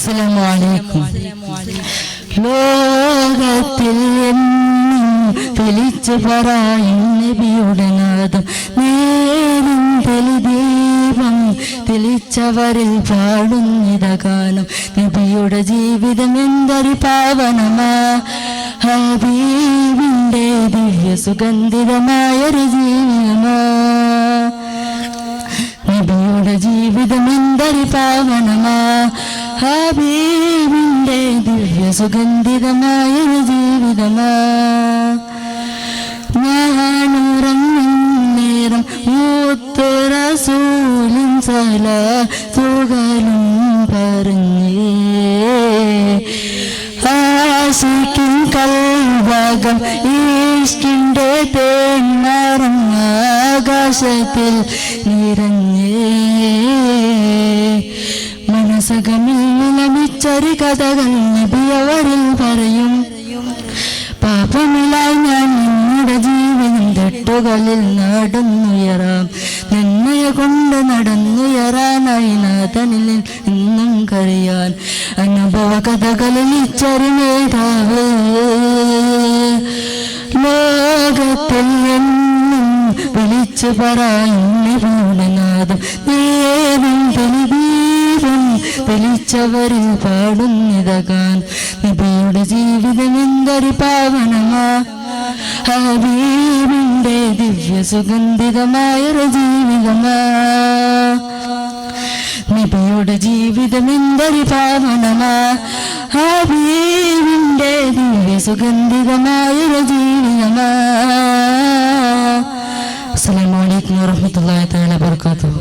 അസ്സലാമു അലൈക്കും. ലോകത്തിൽ തെളിച്ചു പറയും നബിയുടെ നാദം, നേരും തെളിദീപം തെളിച്ചവരിൽ പാടുന്നിത ഗാനം. നബിയുടെ ജീവിതം എന്തൊരു പാവനമാ, ഹബീബിന്റെ ദിവ്യ സുഗന്ധിതമായൊരു ജീവിതമാ. നബിയുടെ ജീവിതം എന്തൊരു പാവനമാ, ഹബീബിന്റെ ദിവ്യ സുഗന്ധിതമായൊരു ജീവിതമാ. ഞാനുറങ്ങും നേരം മൂത്തു റസൂലിൻ സലാത്തുകളും പറഞ്ഞേ, ആശിക്കിൻ കൽവകം ഈഷ്കിന്റെ തേന്മറങ്ങ ആകാശത്തിൽ നിറഞ്ഞേ. മനസ്സകമിൽ വിലമിച്ചൊരു കഥകൾ നബിയവരിൽ പറയും. പാപമില്ലായി ഞാൻ നിങ്ങളുടെ ജീവിതം തെട്ടുകളിൽ നടന്നുയരാം, നന്മയ കൊണ്ട് നടന്നുയരാനായി നാഥനിൽ എന്നും കഴിയാൻ. അനുഭവ കഥകളിൽ ഇച്ചൊരു നേതാവ് ലോകത്തിൽ എന്നും വിളിച്ചു പറയും നബിയുടെ നാദം, നേരും തെളിദീപം തെളിച്ചവരിൽ പാടുന്നിതകാൻ. നബിയുടെ ജീവിതം എന്തൊരു പാവനമാ, ഹബീബിന്റെ ദിവ്യ സുഗന്ധിതമായൊരു ജീവിതമാ. നബിയുടെ ജീവിതം എന്തൊരു പാവനമാ, ഹബീബിന്റെ ദിവ്യ സുഗന്ധിതമായൊരു ജീവിതമാ. അസ്സലാമു അലൈക്കും വറഹ്മത്തുള്ളാഹി തആല വബറകാതുഹു.